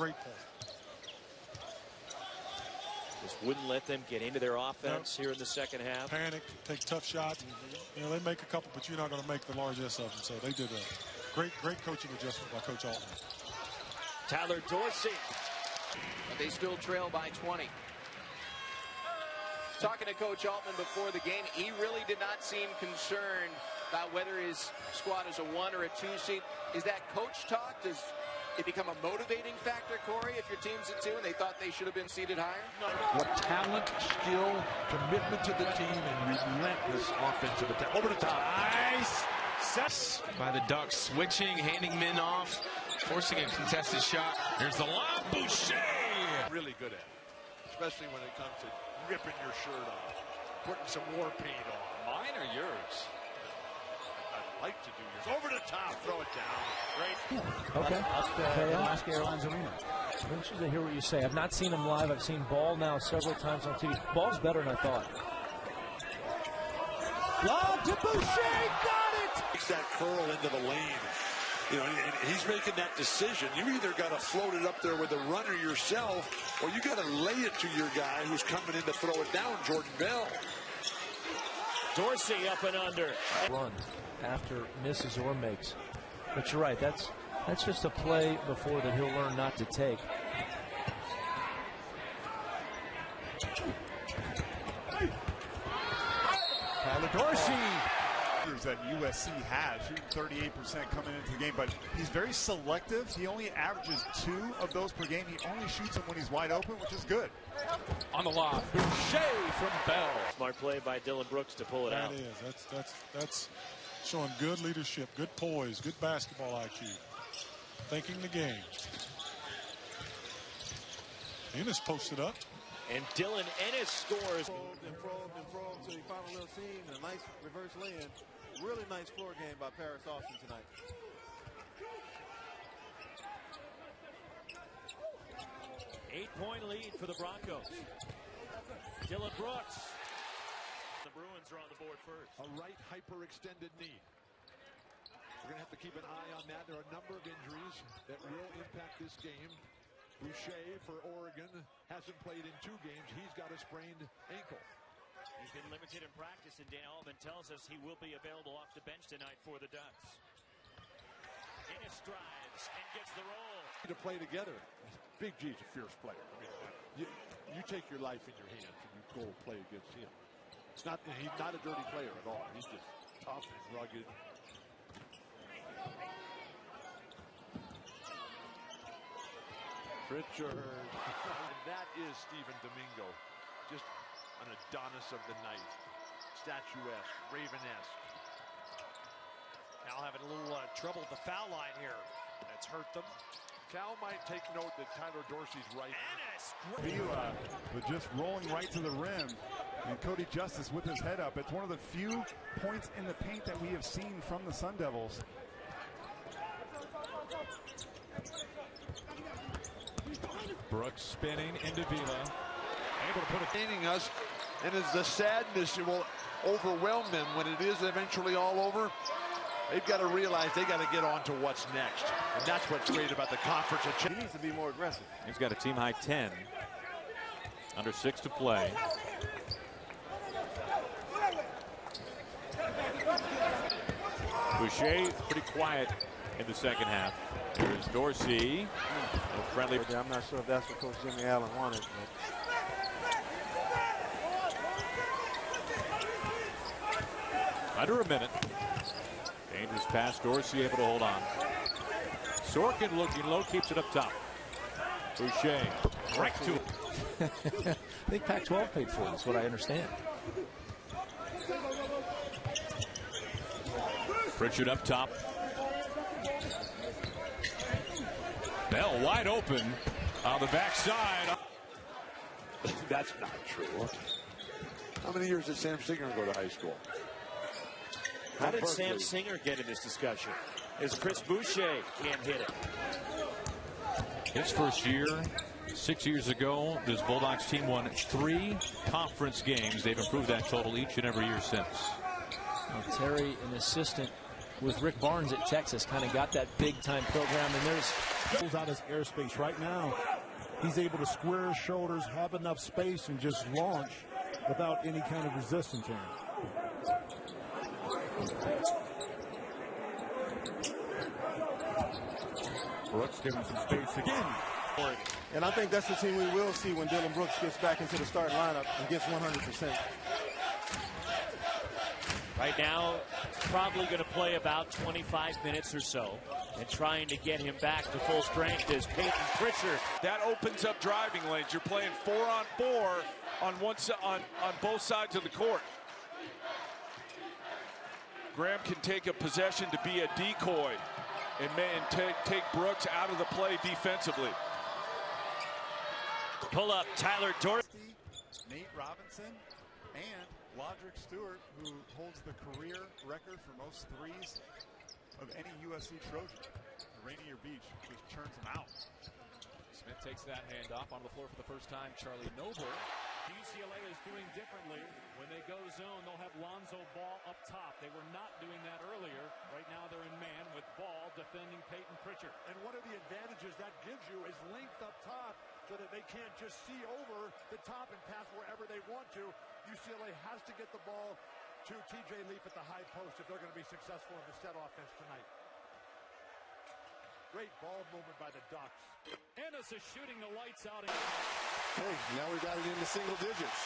Great point. Just wouldn't let them get into their offense here in the second half. Panic, take tough shots. You know, they make a couple, but you're not going to make the largest of them. So they did a great coaching adjustment by Coach Altman. Tyler Dorsey. But they still trail by 20. Talking to Coach Altman before the game, he really did not seem concerned about whether his squad is a 1 or a 2 seed. Is that coach talk? Does it become a motivating factor, Corey, if your team's at 2 and they thought they should have been seated higher? What talent, skill, commitment to the team, and relentless offensive attack. Over the top. Nice. Set by the Ducks, switching, handing men off, forcing a contested shot. Here's the lob. Boucher. Really good at it, especially when it comes to ripping your shirt off, putting some war paint on. Mine or yours? I'd like to do yours. Over the top, throw it down. Great. Okay. Alaska Airlines Arena. I'm interested to hear what you say. I've not seen him live. I've seen Ball now several times on TV. Ball's better than I thought. Lob to Boucher. Got it. Takes that curl into the lane. You know, and he's making that decision. You either got to float it up there with the runner yourself, or you got to lay it to your guy who's coming in to throw it down, Jordan Bell. Dorsey up and under. Run after misses or makes. But you're right. That's just a play before that he'll learn not to take. Tyler Dorsey. That USC has, shooting 38% coming into the game, but he's very selective. He only averages 2 of those per game. He only shoots them when he's wide open, which is good. On the lob, Boucher from Bell. Smart play by Dylan Brooks to pull it out. That is. That's showing good leadership, good poise, good basketball IQ. Thinking the game. Ennis posted up. And Dylan Ennis scores. And probed until he found a little seam and a nice reverse lay-in. Really nice floor game by Paris Austin tonight. Eight-point lead for the Broncos. Dylan Brooks. The Bruins are on the board first. A right hyperextended knee. We're going to have to keep an eye on that. There are a number of injuries that will impact this game. Boucher for Oregon hasn't played in 2 games. He's got a sprained ankle. He's been limited in practice, and Dan Altman tells us he will be available off the bench tonight for the Ducks. Ennis drives and gets the roll. To play together. Big G's a fierce player. I mean, you take your life in your hands and you go play against him. He's not a dirty player at all. He's just tough and rugged. Pritchard. And that is Stephen Domingo. Just an Adonis of the night. Statuesque, Raven-esque. Now having a little trouble at the foul line here. That's hurt them. Cal might take note that Tyler Dorsey's right. Ennis. Vila, but just rolling right to the rim. And Cody Justice with his head up. It's one of the few points in the paint that we have seen from the Sun Devils. Brooks spinning into Vila. Able to put it Entertaining us, and as the sadness will overwhelm them when it is eventually all over, they've got to realize they got to get on to what's next. And that's what's great about the conference. He needs to be more aggressive. He's got a team high 10. Under 6 to play. Boucher pretty quiet in the second half. Here's Dorsey. No friendly. I'm not sure if that's what Coach Jimmy Allen wanted. Under a minute. Dangerous pass. Dorsey able to hold on. Sorkin looking low, keeps it up top. Boucher. Right to it. I think Pac-12 paid for it, is what I understand. Pritchard up top. Bell wide open on the backside. That's not true. How many years did Sam Singer go to high school? How did Sam Singer get in this discussion? As Chris Boucher can't hit it. His first year, 6 years ago, this Bulldogs team won 3 conference games. They've improved that total each and every year since. Terry, an assistant with Rick Barnes at Texas, kind of got that big-time program, and there's... Pulls out his airspace right now. He's able to square his shoulders, have enough space, and just launch without any kind of resistance in it. Brooks giving some space again. And I think that's the team we will see when Dylan Brooks gets back into the starting lineup and gets 100%. Right now, probably going to play about 25 minutes or so, and trying to get him back to full strength is Peyton Pritchard. That opens up driving lanes. You're playing 4-on-4 on both sides of the court. Graham can take a possession to be a decoy and take Brooks out of the play defensively. Pull up Tyler Dorsey, Nate Robinson, and Lodrick Stewart, who holds the career record for most threes of any USC Trojan. Rainier Beach just churns them out. Smith takes that handoff onto the floor for the first time. Charlie Noble. UCLA is doing differently. When they go zone, they'll have Lonzo Ball up top. They were not doing that earlier. Right now they're in man with Ball defending Peyton Pritchard. And one of the advantages that gives you is length up top so that they can't just see over the top and pass wherever they want to. UCLA has to get the ball to TJ Leaf at the high post if they're going to be successful in the set offense tonight. Great ball movement by the Ducks. Ennis is shooting the lights out. Hey, now we got it into single digits.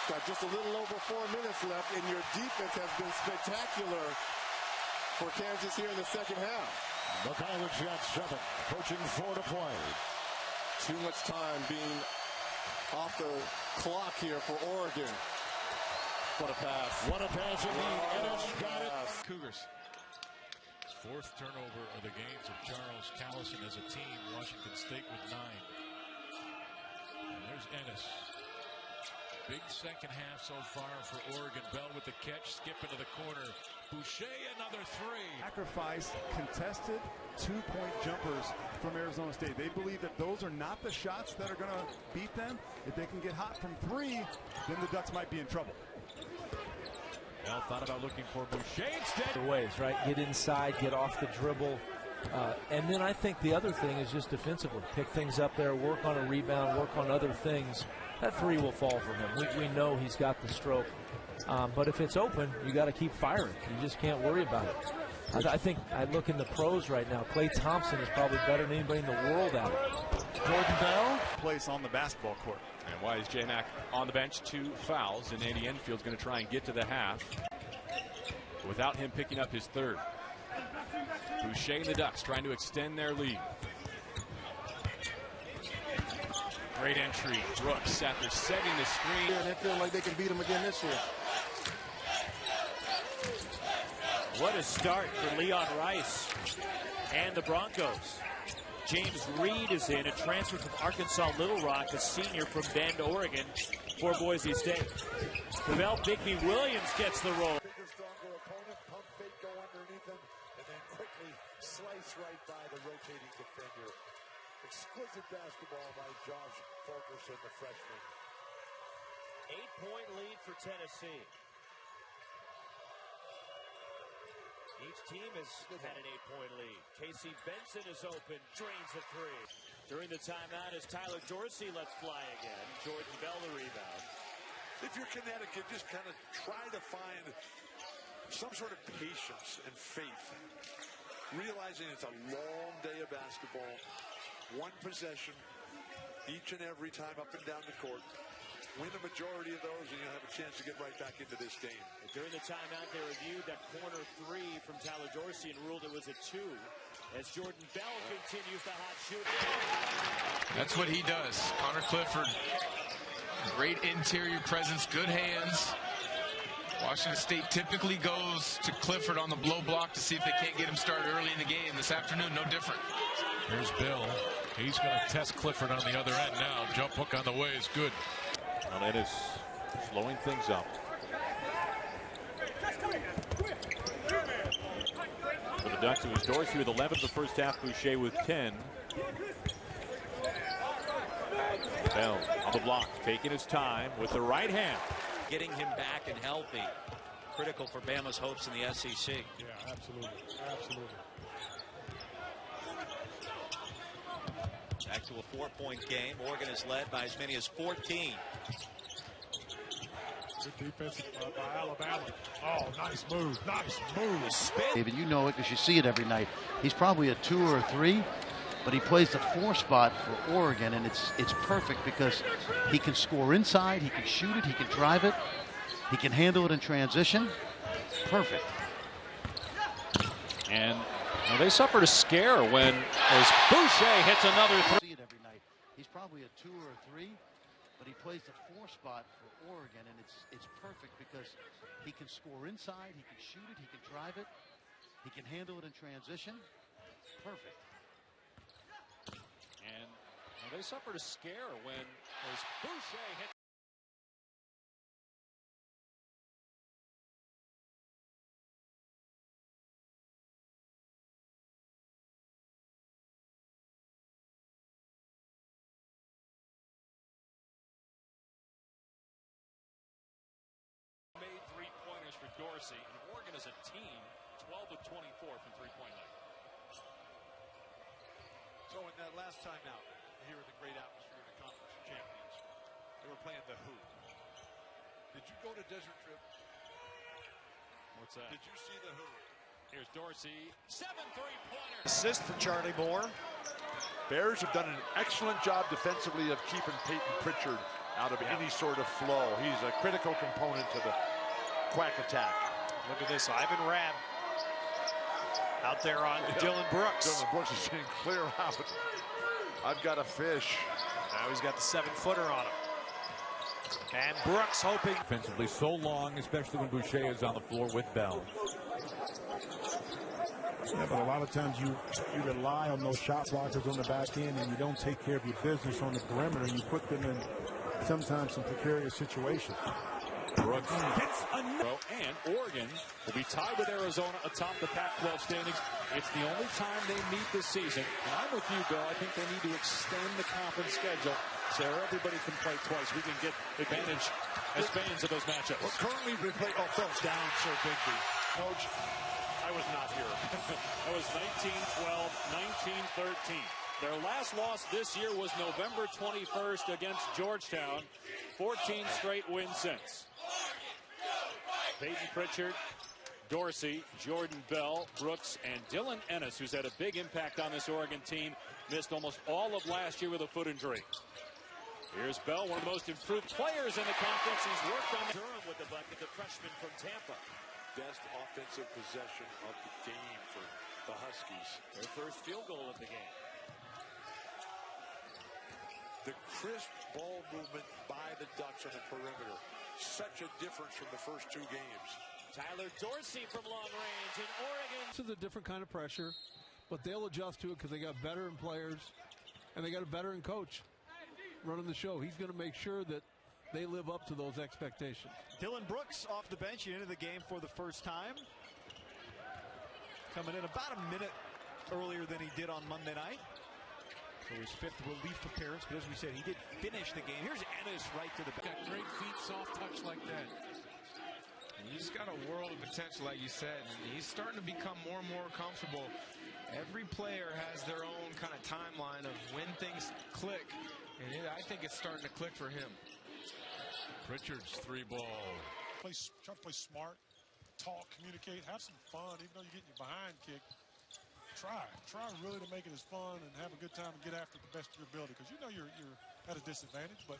Got just a little over 4 minutes left, and your defense has been spectacular for Kansas here in the second half. Bogdanovich got 7, coaching 4 to play. Too much time being off the clock here for Oregon. What a pass. What a pass indeed. Ennis got it. Cougars. 4th turnover of the games of Charles Callison as a team. Washington State with 9. And there's Ennis. Big second half so far for Oregon. Bell with the catch, skip into the corner. Boucher another 3. Sacrifice contested 2-point jumpers from Arizona State. They believe that those are not the shots that are going to beat them. If they can get hot from 3, then the Ducks might be in trouble. Bell thought about looking for Boucher instead. Ways, right? Get inside, get off the dribble. And then I think the other thing is just defensively. Pick things up there, work on a rebound, work on other things. That 3 will fall for him. We know he's got the stroke. But if it's open, you got to keep firing. You just can't worry about it. I think I look in the pros right now. Klay Thompson is probably better than anybody in the world at it. Jordan Bell. Place on the basketball court. And why is J-Mac on the bench? 2 fouls, and Andy Enfield's going to try and get to the half without him picking up his 3rd. Boucher and the Ducks trying to extend their lead. Great entry. Brooks after setting the screen. And they feel like they can beat them again this year. What a start for Leon Rice and the Broncos. James Reed is in, a transfer from Arkansas Little Rock, a senior from Bend, Oregon, for Boise State. Cavell Bigby Williams gets the roll. Bigger, stronger opponent, pump fake, go underneath him, and then quickly slice right by the rotating defender. Exquisite basketball by Josh Fulkerson, the freshman. 8-point lead for Tennessee. Each team has had an 8-point lead. Casey Benson is open, drains a 3. During the timeout as Tyler Dorsey lets fly again. Jordan Bell the rebound. If you're Connecticut, just kind of try to find some sort of patience and faith. Realizing it's a long day of basketball. 1 possession each and every time up and down the court. Win the majority of those and you'll have a chance to get right back into this game. During the timeout, they reviewed that corner 3 from Tyler Dorsey and ruled it was a 2 as Jordan Bell continues the hot shooting. That's what he does. Connor Clifford, great interior presence, good hands. Washington State typically goes to Clifford on the blow block to see if they can't get him started early in the game. This afternoon, no different. Here's Bill. He's going to test Clifford on the other end now. Jump hook on the way is good. Well, Ennis slowing things up. For the Ducks, it was Dorsey with 11 in the first half, Boucher with 10. Bell on the block, taking his time with the right hand. Getting him back and healthy. critical for Bama's hopes in the SEC. Yeah, absolutely. Absolutely. Back to a 4-point game. Oregon is led by as many as 14. Good defense by Alabama. Oh, nice move. Nice move. David, you know it because you see it every night. He's probably a 2 or a 3, but he plays the 4 spot for Oregon, and it's perfect because he can score inside, he can shoot it, he can drive it, he can handle it in transition. Perfect. And they suffered a scare when as Boucher hits another three. See it every night. He's probably a 2 or a 3, but he plays the 4 spot for Oregon, and it's perfect because he can score inside, he can shoot it, he can drive it, he can handle it in transition. Perfect. And they suffered a scare when as Boucher hit. Made three-pointers for Dorsey, and Oregon as a team 12 of 24 from three-point line. So in that last time out, here in the great atmosphere of the conference champions, they were playing the Who. Did you go to Desert Trip? What's that? Did you see the Who? Here's Dorsey, 7 3-pointers. Assist for Charlie Moore. Bears have done an excellent job defensively of keeping Peyton Pritchard out of any sort of flow. He's a critical component to the Quack attack. Look at this, Ivan Rabb out there on Dylan Brooks. Dylan Brooks is saying, clear out. I've got a fish. Now he's got the 7-footer on him. And Brooks hoping. Defensively so long, especially when Boucher is on the floor with Bell. Yeah, but a lot of times you rely on those shot blockers on the back end, and you don't take care of your business on the perimeter, and you put them in sometimes some precarious situations. Brooks gets another. And Oregon will be tied with Arizona atop the Pac-12 standings. It's the only time they meet this season. And I'm with you, Bill. I think they need to extend the conference schedule so everybody can play twice. We can get advantage as fans of those matchups. Well, currently we play thumbs down, Sir Bigby. Coach, I was not here. That was 1912, 1913. Their last loss this year was November 21st against Georgetown. 14 straight wins since. Peyton Pritchard, Dorsey, Jordan Bell, Brooks, and Dylan Ennis, who's had a big impact on this Oregon team, missed almost all of last year with a foot injury. Here's Bell, one of the most improved players in the conference. He's worked on Durham with the bucket, the freshman from Tampa. Best offensive possession of the game for the Huskies. Their first field goal of the game. The crisp ball movement by the Ducks on the perimeter. Such a difference from the first 2 games. Tyler Dorsey from long range in Oregon. This is a different kind of pressure, but they'll adjust to it because they got veteran players and they got a veteran coach running the show. He's going to make sure that they live up to those expectations. Dylan Brooks off the bench. He entered the game for the first time. Coming in about a minute earlier than he did on Monday night. So his 5th relief appearance, but as we said, he did finish the game. Here's Ennis right to the back. Got great feet, soft touch like that. And he's got a world of potential, like you said. And he's starting to become more and more comfortable. Every player has their own kind of timeline of when things click. And I think it's starting to click for him. Pritchard's 3-ball. Try to play smart, talk, communicate, have some fun, even though you're getting your behind kicked. Try really to make it as fun and have a good time and get after the best of your ability, because you know you're at a disadvantage, but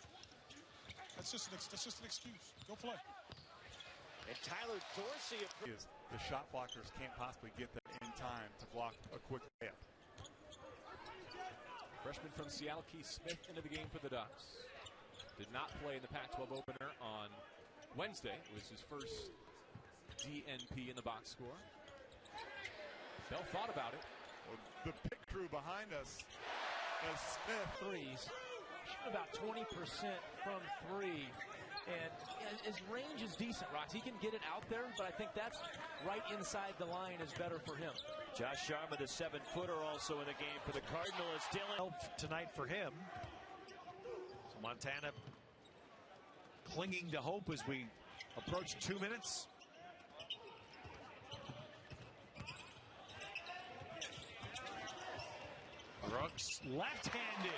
that's just an excuse. Go play. And Tyler Dorsey. The shot blockers can't possibly get that in time to block a quick layup. Freshman from Seattle, Keith Smith into the game for the Ducks. Did not play in the Pac-12 opener on Wednesday. It was his first DNP in the box score. Bell thought about it. Well, the pit crew behind us as Smith. Threes. Shooting about 20% from 3. And his range is decent, Rox. He can get it out there, but I think that's right inside the line is better for him. Josh Sharma, the 7-footer, also in the game for the Cardinals. Dylan tonight for him. So Montana clinging to hope as we approach 2 minutes. Brooks left-handed.